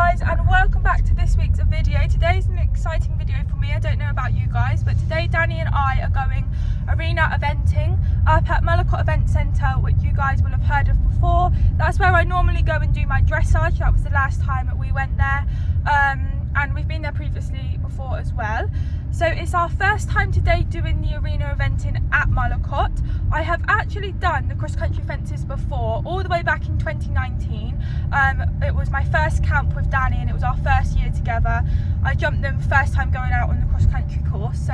guys, and welcome back to this week's video. Today's an exciting video for me. I don't know about you guys, but today Danny and I are going arena eventing up at Mullicott Event Centre, which you guys will have heard of before. That's where I normally go and do my dressage. That was the last time we went there, and we've been there previously before as well. So it's our first time today doing the arena eventing at Mullicott. I have actually done the cross-country fences before, all the way back in 2019. It was my first camp with Danny and it was our first year together. I jumped them first time going out on the cross-country course. So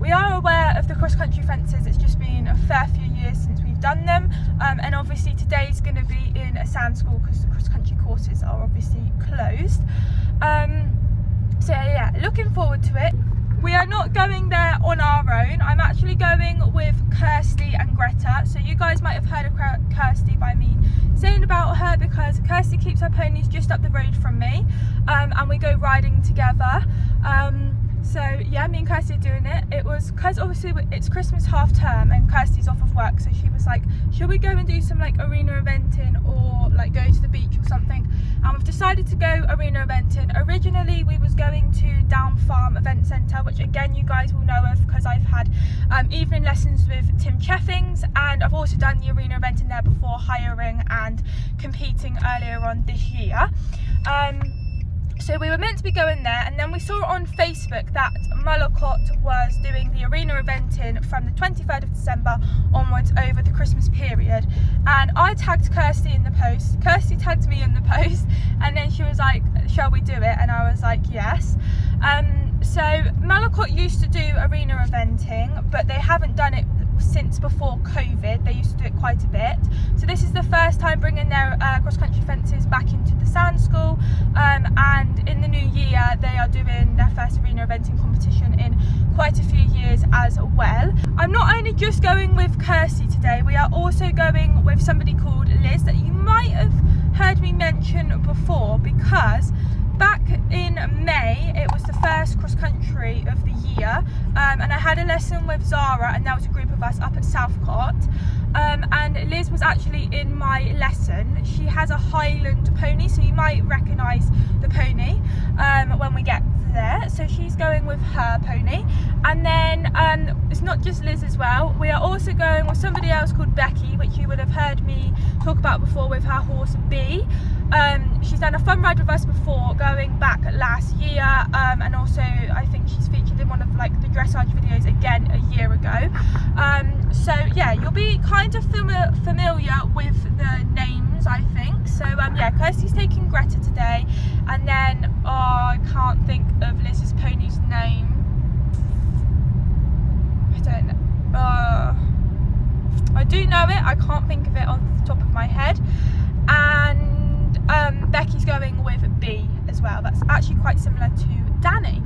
we are aware of the cross-country fences. It's just been a fair few years since we've done them. And obviously today's going to be in a sand school because the cross-country courses are obviously closed. So yeah, looking forward to it. We are not going there on our own. I'm actually going with Kirsty and Greta. So you guys might have heard of Kirsty by me saying about her, because Kirsty keeps her ponies just up the road from me, and we go riding together. So yeah, me and Kirsty are doing it. It was because obviously it's Christmas half term and Kirsty's off of work, so she was like, should we go and do some like arena eventing or like go to the beach or something? And we've decided to go arena eventing. Originally we was going to Down Farm Event Centre, which again you guys will know of because I've had evening lessons with Tim Cheffings, and I've also done the arena eventing there before, hiring and competing earlier on this year. So we were meant to be going there, and then we saw on Facebook that Mullicott was doing the arena eventing from the 23rd of December onwards over the Christmas period. And I tagged Kirsty in the post, Kirsty tagged me in the post, and then she was like, shall we do it? And I was like, yes. So Mullicott used to do arena eventing, but they haven't done it since before COVID. They used to do it quite a bit. So this is the first time bringing their cross-country fences back into the sand school, and in the new year they are doing their first arena eventing competition in quite a few years as well. I'm not only just going with Kirsty today, we are also going with somebody called Liz that you might have heard me mention before, because back in May it was the first cross-country of the year, and I had a lesson with Zara, and there was a group of us up at Southcott, and Liz was actually in my lesson. She has a Highland pony, so you might recognise the pony when we get there. So she's going with her pony, and then it's not just Liz as well. We are also going with somebody else called Becky, which you would have heard me talk about before, with her horse B. She's done a fun ride with us before, going back last year, and also I think she's featured in one of like the dressage videos again a year ago. So yeah, you'll be kind of familiar with the names, I think. So yeah, Kirsty's taking Greta today, and then I can't think of Liz's pony's name. I don't know. I do know it, I can't think of it on the top of my head. And Becky's going with B as well. That's actually quite similar to Danny.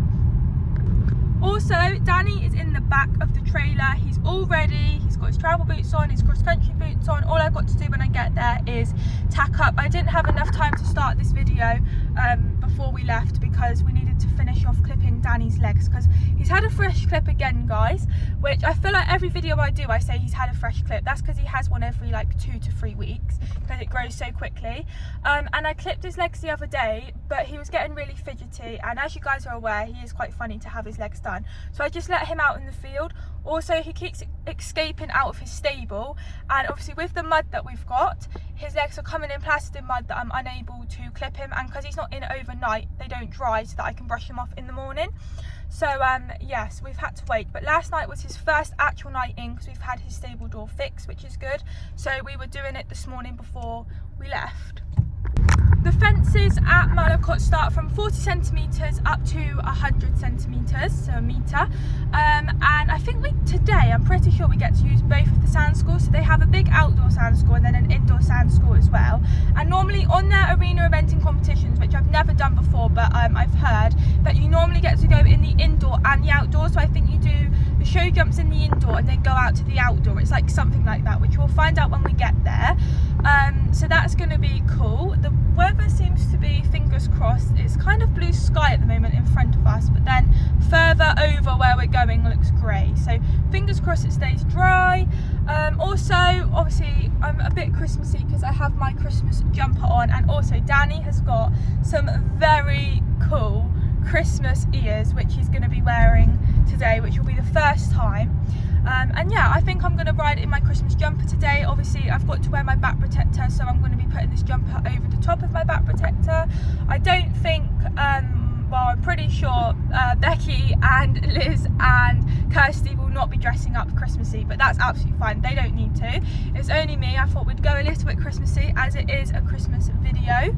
Also, Danny is in the back of the trailer. He's all ready. He's got his travel boots on, his cross-country boots on. All I've got to do when I get there is tack up. I didn't have enough time to start this video before we left, because we needed to finish off clipping Danny's legs, because he's had a fresh clip again, guys, which I feel like every video I do I say he's had a fresh clip. That's because he has one every like 2 to 3 weeks, because it grows so quickly. And I clipped his legs the other day, but he was getting really fidgety, and as you guys are aware, he is quite funny to have his legs done. So I just let him out in the field. Also, he keeps escaping out of his stable, and obviously with the mud that we've got, his legs are coming in plastered in mud that I'm unable to clip him, and because he's not in overnight, they don't dry so that I can brush him off in the morning. So yes, we've had to wait, but last night was his first actual night in, because we've had his stable door fixed, which is good. So we were doing it this morning before we left. The fences at Mullicott start from 40 centimetres up to 100 centimetres, so a metre. And I think today, I'm pretty sure we get to use both of the sand schools. So they have a big outdoor sand school and then an indoor sand school as well. And normally on their arena eventing competitions, which I've never done before, but I've heard that you normally get to go in the indoor and the outdoor. So I think you do the show jumps in the indoor and then go out to the outdoor. It's like something like that, which we'll find out when we get there. So that's going to be cool. The weather seems to be, fingers crossed, it's kind of blue sky at the moment in front of us, but then further over where we're going looks grey, so fingers crossed it stays dry. Also, obviously, I'm a bit Christmassy because I have my Christmas jumper on, and also Danny has got some very cool Christmas ears which he's going to be wearing today, which will be the first time. And yeah, I think I'm going to ride in my Christmas jumper today. Obviously, I've got to wear my back protector, so I'm going to be putting this jumper over the top of my back protector. I don't think, well, I'm pretty sure Becky and Liz and Kirsty will not be dressing up Christmassy, but that's absolutely fine. They don't need to. It's only me. I thought we'd go a little bit Christmassy as it is a Christmas video.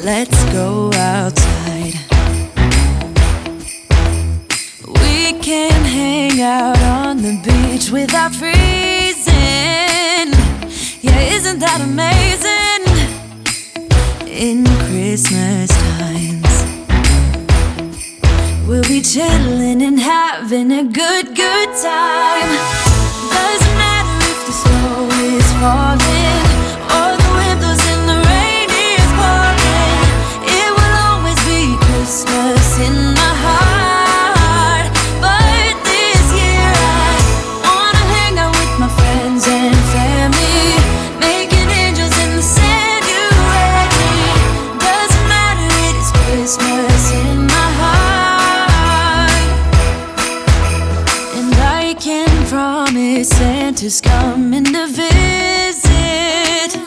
Let's go outside. We can hang out on the beach without freezing. Yeah, isn't that amazing? In Christmas times, we'll be chilling and having a good time. Doesn't matter if the snow is falling or the wind blows and the rain is pouring. It will always be Christmas in my heart. But this year I wanna hang out with my Christmas in my heart. And I can promise Santa's coming to visit.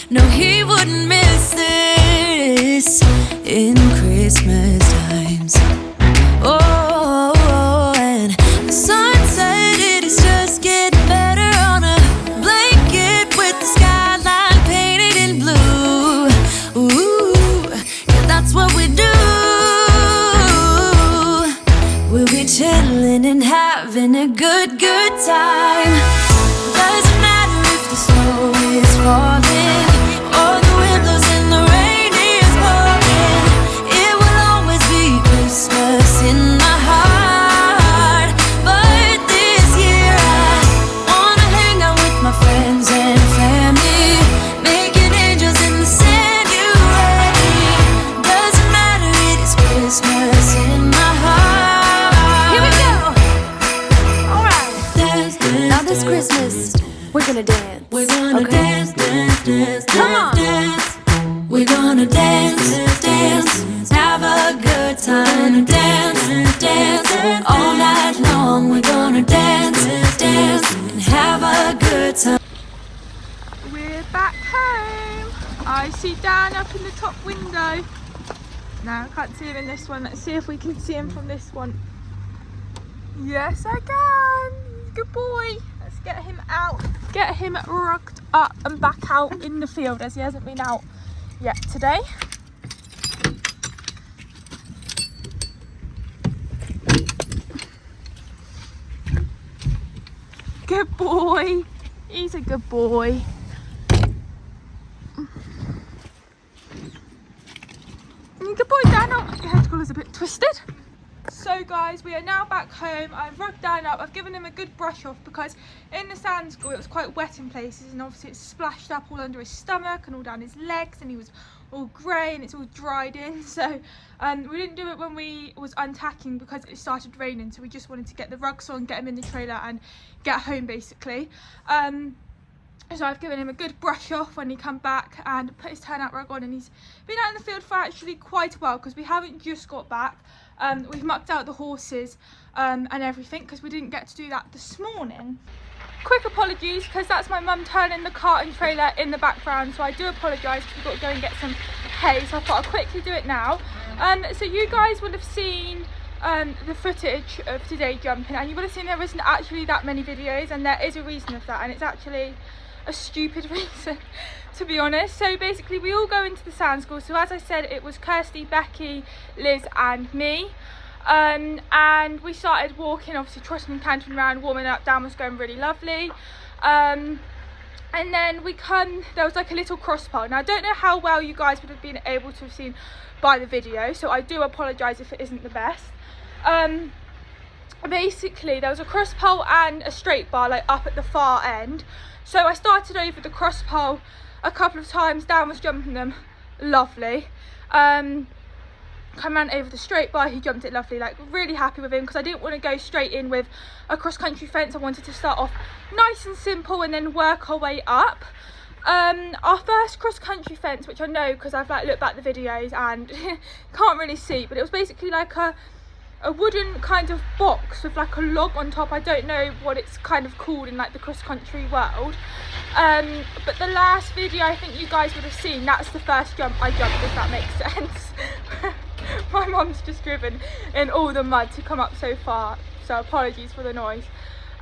No, he wouldn't miss this in Christmas times. Oh, and the sun said it is just getting better on a blanket with the skyline painted in blue. Ooh, yeah, that's what we do. We'll be chilling and having a good time. Doesn't matter if the snow is falling or the wind blows and the rain is pouring. It will always be Christmas in my heart. But this year I wanna hang out with my friends and family, making angels in the sanctuary. Doesn't matter, it is Christmas in my heart. Here we go. All right. Dance, dance, Now this Christmas, we're gonna dance. we're gonna dance, dance, dance, Come on. dance. We're gonna dance, dance, have a good time. Dance, dance, all night long. We're gonna dance, dance, and have a good time. We're back home. I see Dan up in the top window. No, I can't see him in this one. Let's see if we can see him from this one. Yes, I can. Good boy. Let's get him out. Get him rugged up and back out in the field, as he hasn't been out yet today. Good boy. He's a good boy. Good boy, Dan. Oh, your hair collar's a bit twisted. So guys, we are now back home. I've rugged Dan up. I've given him a good brush off because in the sand school it was quite wet in places, and obviously it's splashed up all under his stomach and all down his legs, and he was all grey and it's all dried in. So we didn't do it when we was untacking because it started raining, so we just wanted to get the rugs on, get him in the trailer and get home basically. So I've given him a good brush off when he come back and put his turnout rug on, and he's been out in the field for actually quite a while because we haven't just got back. We've mucked out the horses and everything because we didn't get to do that this morning. Quick apologies because that's my mum turning the cart and trailer in the background, so I do apologise because we've got to go and get some hay, so I thought I'll quickly do it now. So you guys will have seen the footage of today jumping, and you would have seen there isn't actually that many videos, and there is a reason of that, and it's actually a stupid reason, to be honest. So basically we all go into the sand school. So as I said, it was Kirsty, Becky, Liz and me, and we started walking, obviously trotting and cantering around, warming up. Dan was going really lovely, and then there was like a little cross pole. Now I don't know how well you guys would have been able to have seen by the video, so I do apologise if it isn't the best. Basically there was a cross pole and a straight bar like up at the far end. So I started over the cross pole a couple of times. Dan was jumping them lovely. Come around over the straight bar, he jumped it lovely, like really happy with him because I didn't want to go straight in with a cross country fence. I wanted to start off nice and simple and then work our way up. Our first cross country fence, which I know because I've like looked back the videos and can't really see, but it was basically like a wooden kind of box with like a log on top. I don't know what it's kind of called in like the cross country world, but the last video I think you guys would have seen, that's the first jump I jumped, if that makes sense. My mum's just driven in all the mud to come up so far, so apologies for the noise.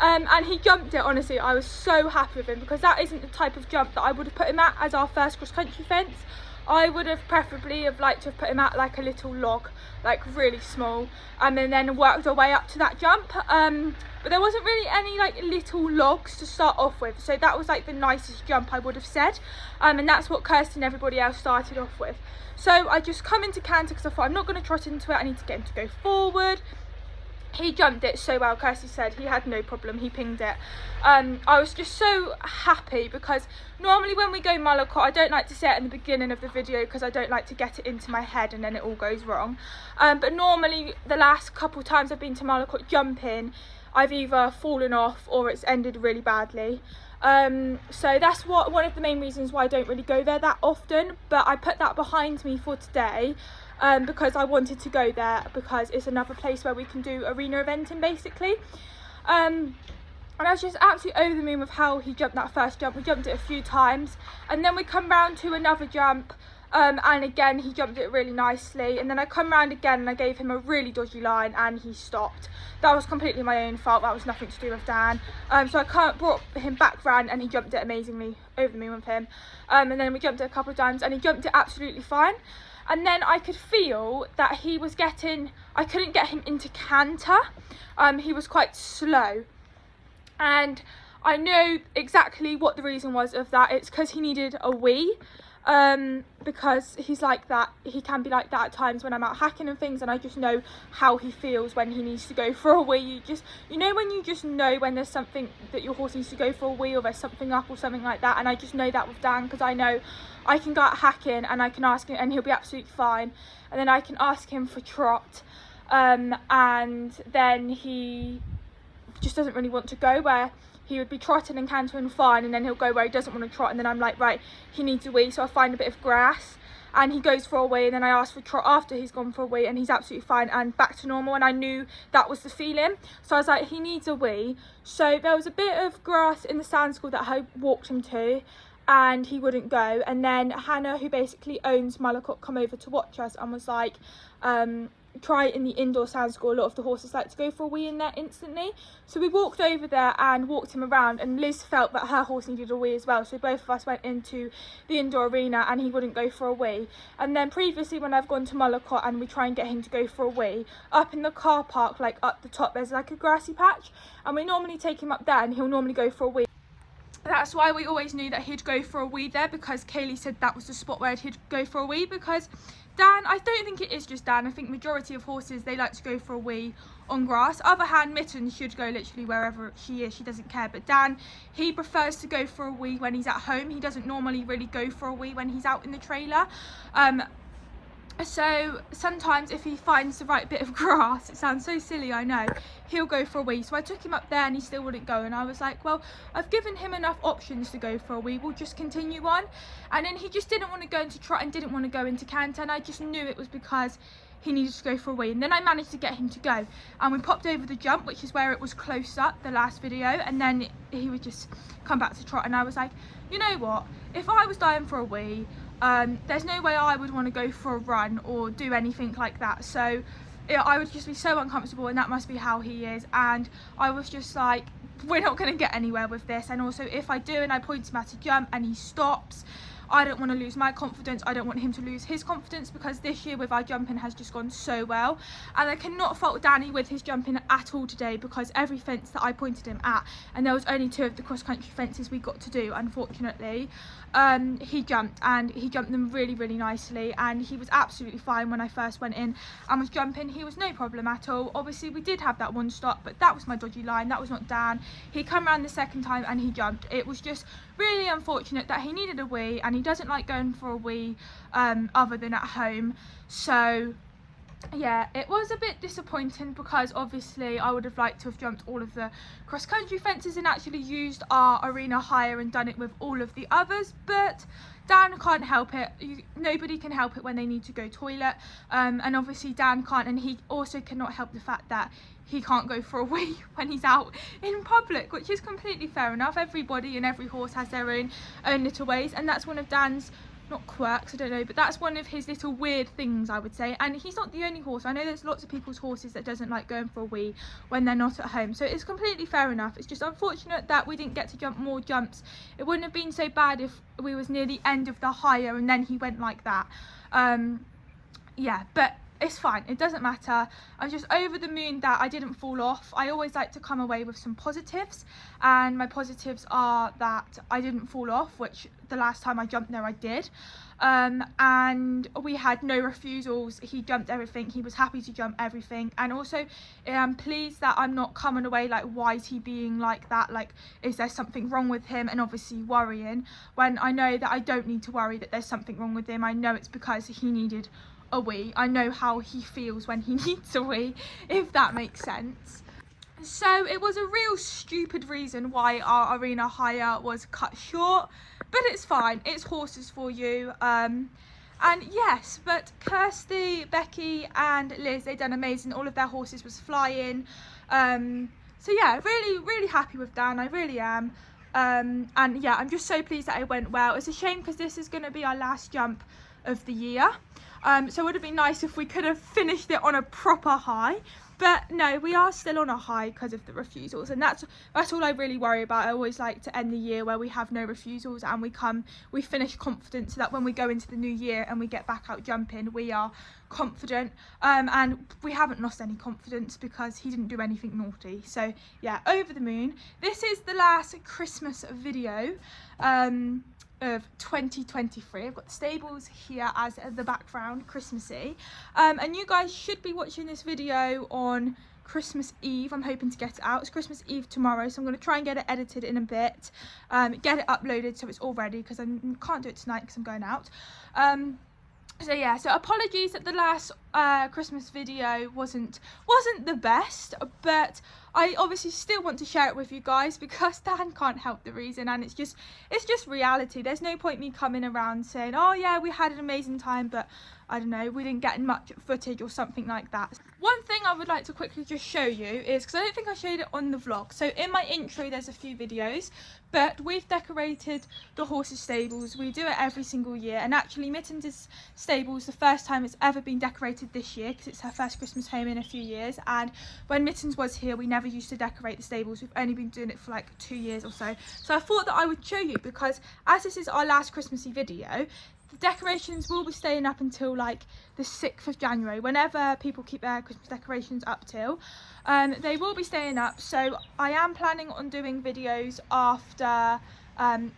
And he jumped it. Honestly, I was so happy with him because that isn't the type of jump that I would have put him at as our first cross country fence. I would have preferably liked to have put him at like a little log, like really small, and then worked our way up to that jump. But there wasn't really any like little logs to start off with, so that was like the nicest jump I would have said, and that's what Kirsty and everybody else started off with. So I just come into canter because I thought I'm not going to trot into it, I need to get him to go forward. He jumped it so well. Kirsty said he had no problem, he pinged it. I was just so happy because normally when we go Mullicott, I don't like to say it in the beginning of the video because I don't like to get it into my head and then it all goes wrong. But normally the last couple times I've been to Mullicott jumping, I've either fallen off or it's ended really badly. So that's one of the main reasons why I don't really go there that often, but I put that behind me for today. because I wanted to go there because it's another place where we can do arena eventing basically. And I was just absolutely over the moon with how he jumped that first jump. We jumped it a few times, and then we come round to another jump, and again he jumped it really nicely, and then I come round again and I gave him a really dodgy line and he stopped. That was completely my own fault, that was nothing to do with Dan. So I brought him back round and he jumped it amazingly, over the moon with him. And then we jumped it a couple of times and he jumped it absolutely fine. And then I could feel that he was I couldn't get him into canter. He was quite slow. And I know exactly what the reason was of that. It's because he needed a wee. Because he's like that, he can be like that at times when I'm out hacking and things, and I just know how he feels when he needs to go for a wee. You know when you just know when there's something that your horse needs to go for a wee, or there's something up or something like that. And I just know that with Dan, because I know I can go out hacking and I can ask him and he'll be absolutely fine, and then I can ask him for trot, and then he just doesn't really want to go, where he would be trotting and cantering fine, and then he'll go where he doesn't want to trot, and then I'm like, right, he needs a wee, so I find a bit of grass and he goes for a wee, and then I ask for trot after he's gone for a wee, and he's absolutely fine and back to normal. And I knew that was the feeling, so I was like, he needs a wee. So there was a bit of grass in the sand school that I walked him to, and he wouldn't go. And then Hannah, who basically owns Mullicott, come over to watch us and was like, try it in the indoor sand school. A lot of the horses like to go for a wee in there instantly. So we walked over there and walked him around, and Liz felt that her horse needed a wee as well, so both of us went into the indoor arena and he wouldn't go for a wee. And then previously when I've gone to Mullicott and we try and get him to go for a wee, up in the car park, like up the top, there's like a grassy patch, and we normally take him up there and he'll normally go for a wee. That's why we always knew that he'd go for a wee there, because Kaylee said that was the spot where he'd go for a wee. Because Dan, I don't think it is just Dan, I think majority of horses, they like to go for a wee on grass. Other hand, Mitten should go literally wherever she is, she doesn't care. But Dan, he prefers to go for a wee when he's at home. He doesn't normally really go for a wee when he's out in the trailer. So sometimes if he finds the right bit of grass, it sounds so silly, I know, he'll go for a wee. So I took him up there and he still wouldn't go, and I was like, well, I've given him enough options to go for a wee, we'll just continue on. And then he just didn't want to go into trot and didn't want to go into canter, and I just knew it was because he needed to go for a wee. And then I managed to get him to go, and we popped over the jump, which is where it was close up, the last video, and then he would just come back to trot. And I was like, you know what, if I was dying for a wee, there's no way I would want to go for a run or do anything like that. So I would just be so uncomfortable, and that must be how he is. And I was just like, we're not going to get anywhere with this. And also, if I do and I point him at a jump and he stops, I don't want to lose my confidence. I don't want him to lose his confidence, because this year with our jumping has just gone so well. And I cannot fault Danny with his jumping at all today, because every fence that I pointed him at, and there was only 2 of the cross-country fences we got to do, unfortunately, he jumped, and he jumped them really, really nicely. And he was absolutely fine when I first went in and was jumping. He was no problem at all. Obviously we did have that one stop, but that was my dodgy line, that was not Dan. He came around the second time and he jumped. It was just really unfortunate that he needed a wee, and he doesn't like going for a wee other than at home. So yeah, it was a bit disappointing, because obviously I would have liked to have jumped all of the cross-country fences and actually used our arena hire and done it with all of the others. But Dan can't help it. Nobody can help it when they need to go toilet, and obviously Dan can't, and he also cannot help the fact that he can't go for a wee when he's out in public, which is completely fair enough. Everybody and every horse has their own little ways, and that's one of Dan's, not quirks, I don't know, but that's one of his little weird things, I would say. And he's not the only horse. I know there's lots of people's horses that doesn't like going for a wee when they're not at home, so it's completely fair enough. It's just unfortunate that we didn't get to jump more jumps. It wouldn't have been so bad if we was near the end of the hire and then he went like that. Yeah, but it's fine, it doesn't matter. I'm just over the moon that I didn't fall off. I always like to come away with some positives, and my positives are that I didn't fall off, which the last time I jumped there I did, and we had no refusals. He jumped everything, he was happy to jump everything. And also I'm pleased that I'm not coming away like, why is he being like that, like is there something wrong with him, and obviously worrying, when I know that I don't need to worry that there's something wrong with him. I know it's because he needed a wee. I know how he feels when he needs a wee, if that makes sense. So it was a real stupid reason why our arena hire was cut short, but it's fine, it's horses for you. And yes, but Kirsty, Becky and Liz, they done amazing. All of their horses was flying. So yeah, really happy with Dan, I really am. And yeah, I'm just so pleased that it went well. It's a shame because this is going to be our last jump of the year. So it would have been nice if we could have finished it on a proper high. But no, we are still on a high because of the refusals, and that's all I really worry about. I always like to end the year where we have no refusals and we finish confident, so that when we go into the new year and we get back out jumping, we are confident. And we haven't lost any confidence because he didn't do anything naughty. So yeah, over the moon. This is the last Christmas video of 2023. I've got the stables here as the background, Christmassy, and you guys should be watching this video on Christmas Eve. I'm hoping to get it out. It's Christmas Eve tomorrow, so I'm going to try and get it edited in a bit, get it uploaded so it's all ready, because I can't do it tonight because I'm going out. So yeah, so apologies that the last Christmas video wasn't the best, but I obviously still want to share it with you guys because Dan can't help the reason, and it's just reality. There's no point me coming around saying, oh yeah, we had an amazing time, but I don't know, we didn't get much footage or something like that. One thing I would like to quickly just show you is, because I don't think I showed it on the vlog, so in my intro there's a few videos, but we've decorated the horses' stables. We do it every single year, and actually Mittens' stables, the first time it's ever been decorated this year, because it's her first Christmas home in a few years, and when Mittens was here we never used to decorate the stables. We've only been doing it for like 2 years or so. So I thought that I would show you, because as this is our last Christmassy video, the decorations will be staying up until like the 6th of January, whenever people keep their Christmas decorations up till. They will be staying up, so I am planning on doing videos after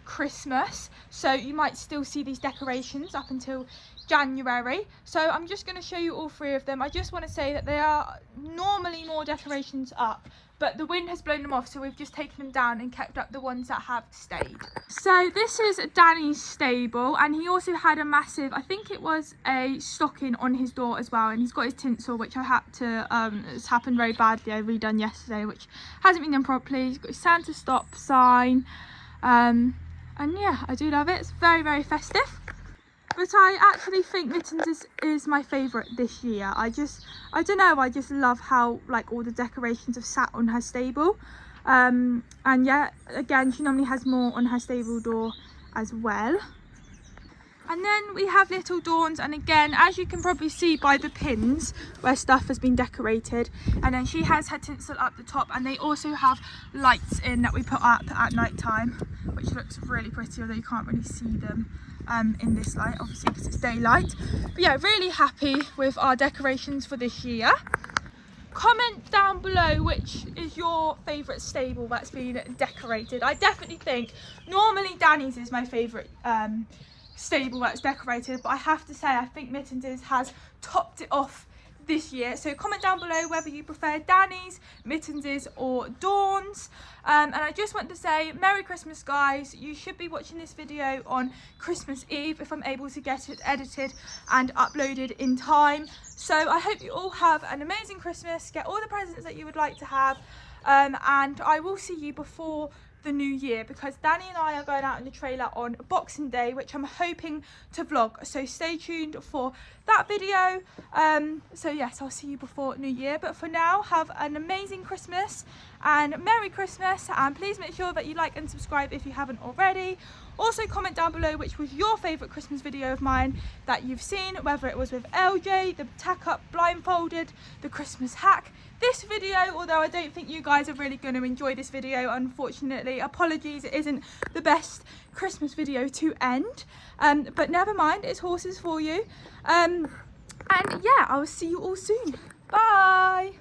Christmas, so you might still see these decorations up until January. So I'm just going to show you all 3 of them. I just want to say that there are normally more decorations up, but the wind has blown them off, so we've just taken them down and kept up the ones that have stayed. So this is Danny's stable, and he also had a massive, I think it was a stocking on his door as well, and he's got his tinsel, which I had to, it's happened very badly. I redone yesterday, which hasn't been done properly. He's got his Santa stop sign, and yeah, I do love it. It's very festive. But I actually think Mittens is my favourite this year. I don't know, I just love how like all the decorations have sat on her stable. And yeah, again, she normally has more on her stable door as well. And then we have Little Dawn's, and again, as you can probably see by the pins where stuff has been decorated, and then she has her tinsel up the top, and they also have lights in that we put up at night time, which looks really pretty, although you can't really see them in this light, obviously, because it's daylight. But yeah, really happy with our decorations for this year. Comment down below which is your favourite stable that's been decorated. I definitely think normally Danny's is my favourite stable that's decorated, but I have to say I think Mittens' has topped it off this year. So comment down below whether you prefer Danny's, Mittens' or Dawn's. And I just want to say Merry Christmas, guys. You should be watching this video on Christmas Eve if I'm able to get it edited and uploaded in time. So I hope you all have an amazing Christmas, get all the presents that you would like to have, and I will see you before the new year, because Danny and I are going out in the trailer on Boxing Day, which I'm hoping to vlog, so stay tuned for that video. So yes, I'll see you before New Year, but for now, have an amazing Christmas and Merry Christmas, and please make sure that you like and subscribe if you haven't already. Also comment down below which was your favourite Christmas video of mine that you've seen, whether it was with LJ, the tack up blindfolded, the Christmas hack, this video, although I don't think you guys are really going to enjoy this video, unfortunately. Apologies, it isn't the best Christmas video to end, but never mind, it's horses for you. And yeah, I will see you all soon. Bye.